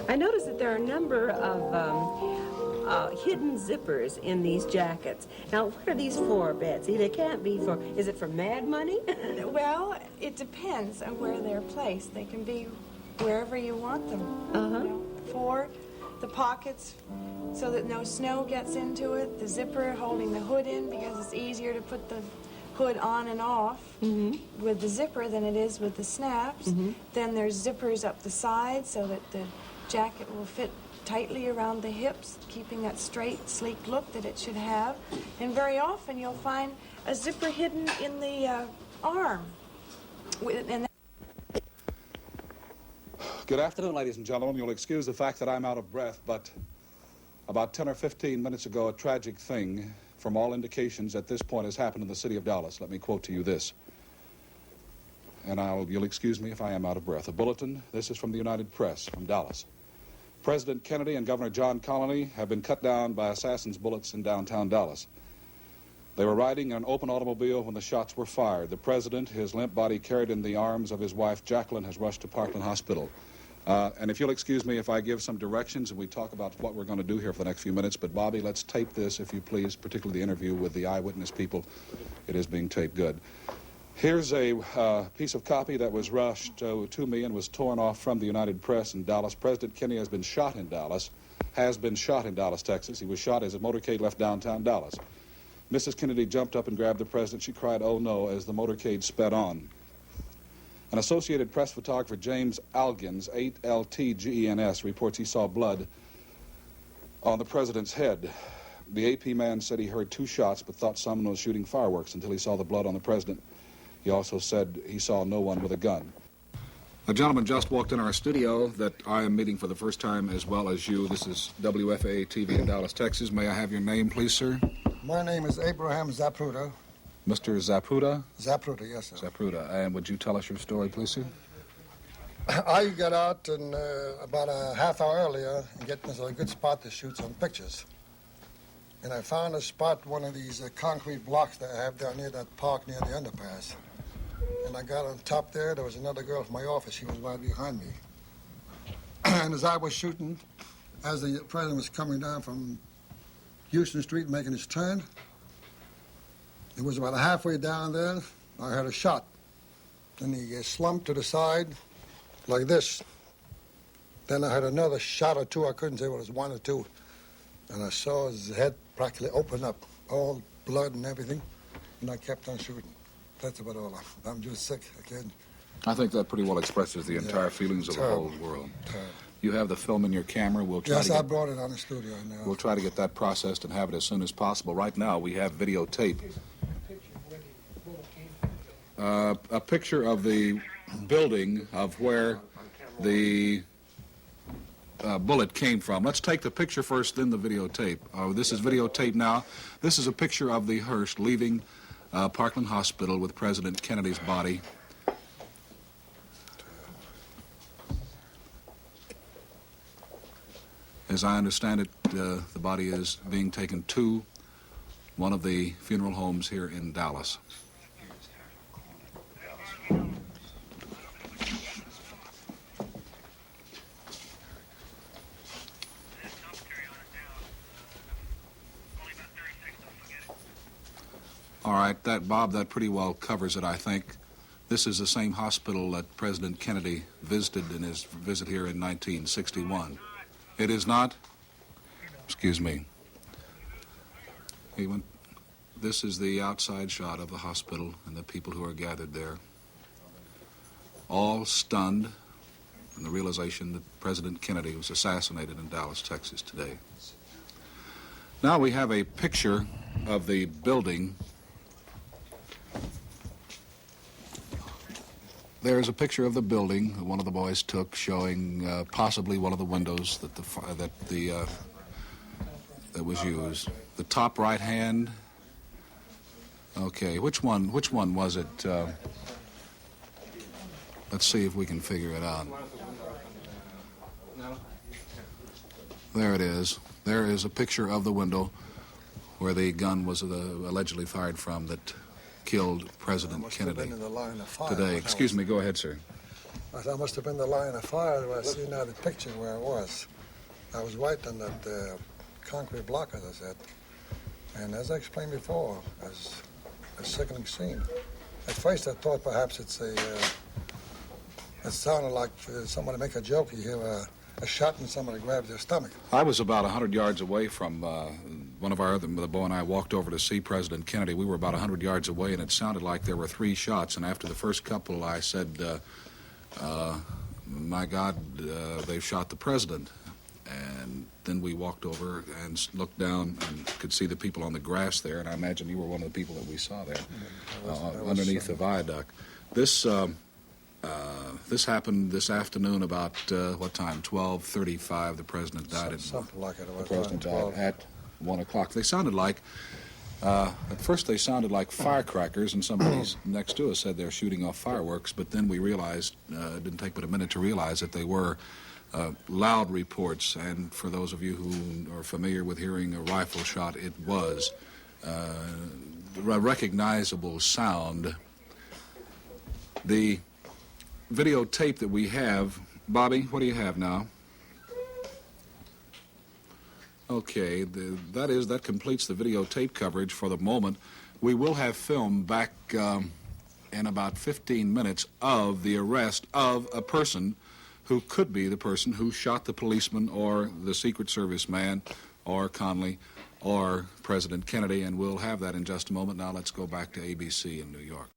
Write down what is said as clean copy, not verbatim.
I noticed that there are a number of hidden zippers in these jackets. Now, what are these for, Betsy? They can't be for, is it for mad money? Well, it depends on where they're placed. They can be wherever you want them. Uh-huh. You know, for the pockets so that no snow gets into it, the zipper holding the hood in because it's easier to put the hood on and off with the zipper than it is with the snaps. Then there's zippers up the side so that the jacket will fit tightly around the hips, keeping that straight, sleek look that it should have. And very often you'll find a zipper hidden in the arm. And Good afternoon, ladies and gentlemen. You'll excuse the fact that I'm out of breath, but about 10 or 15 minutes ago, a tragic thing, from all indications at this point, has happened in the city of Dallas. Let me quote to you this. And you'll excuse me if I am out of breath. A bulletin, this is from the United Press, from Dallas. President Kennedy and Governor John Connally have been cut down by assassins' bullets in downtown Dallas. They were riding in an open automobile when the shots were fired. The president, his limp body carried in the arms of his wife, Jacqueline, has rushed to Parkland Hospital. And if you'll excuse me if I give some directions and we talk about what we're going to do here for the next few minutes, but Bobby, let's tape this, if you please, particularly the interview with the eyewitness people. It is being taped good. Here's a piece of copy that was rushed to me and was torn off from the United Press in Dallas. President Kennedy has been shot in Dallas, Texas. He was shot as a motorcade left downtown Dallas. Mrs. Kennedy jumped up and grabbed the president. She cried, "Oh no," as the motorcade sped on. An Associated Press photographer, James Algens, 8LTGENS, reports he saw blood on the president's head. The AP man said he heard 2 shots but thought someone was shooting fireworks until he saw the blood on the president. He also said he saw no one with a gun. A gentleman just walked in our studio that I am meeting for the first time as well as you. This is WFAA TV in Dallas, Texas. May I have your name, please, sir? My name is Abraham Zapruder. Mr. Zapruder? Zapruder, yes, sir. Zapruder. And would you tell us your story, please, sir? I got out about a half hour earlier and getting a good spot to shoot some pictures. And I found a spot, one of these concrete blocks that I have down near that park near the underpass. And I got on top there. There was another girl from my office. She was right behind me. And as I was shooting, as the president was coming down from Houston Street making his turn, it was about halfway down there, I heard a shot. Then he slumped to the side like this. Then I heard another shot or 2. I couldn't say whether it was 1 or 2. And I saw his head practically open up, all blood and everything. And I kept on shooting. That's about all. I'm just sick. I think that pretty well expresses the entire feelings of the whole world. You have the film in your camera. We'll try yes, I brought it on the studio now. We'll try to get that processed and have it as soon as possible. Right now, we have videotape. A picture of the building of where the bullet came from. Let's take the picture first, then the videotape. This is videotape now. This is a picture of the hearse leaving Parkland Hospital with President Kennedy's body. As I understand it, the body is being taken to one of the funeral homes here in Dallas. All right, Bob, that pretty well covers it, I think. This is the same hospital that President Kennedy visited in his visit here in 1961. It is not? Excuse me. This is the outside shot of the hospital and the people who are gathered there, all stunned in the realization that President Kennedy was assassinated in Dallas, Texas today. Now we have a picture of the building. There's a picture of the building that one of the boys took, showing possibly one of the windows that was used. The top right hand. Okay, which one was it? Let's see if we can figure it out. There it is. There is a picture of the window where the gun was allegedly fired from that killed President Kennedy today. Excuse me, go ahead, sir. I thought it must have been the line of fire where I see now the picture where it was. I was right on that concrete block, as I said. And as I explained before, as a sickening scene. At first I thought perhaps it sounded like somebody make a joke. You hear a shot and somebody grabs their stomach. I was about 100 yards away from one of the boy and I walked over to see President Kennedy. We were about 100 yards away, and it sounded like there were 3 shots. And after the first couple, I said, my God, they've shot the president. And then we walked over and looked down and could see the people on the grass there, and I imagine you were one of the people that we saw there underneath the viaduct. This happened this afternoon about, what time, 12:35. The president died Something like it. The president died at 1 o'clock. They sounded like, at first they sounded like firecrackers, and somebody next to us said they're shooting off fireworks, but then we realized, it didn't take but a minute to realize that they were loud reports, and for those of you who are familiar with hearing a rifle shot, it was a recognizable sound. The videotape that we have, Bobby, what do you have now? Okay, that completes the videotape coverage for the moment. We will have film back in about 15 minutes of the arrest of a person who could be the person who shot the policeman or the Secret Service man or Conley or President Kennedy, and we'll have that in just a moment. Now let's go back to ABC in New York.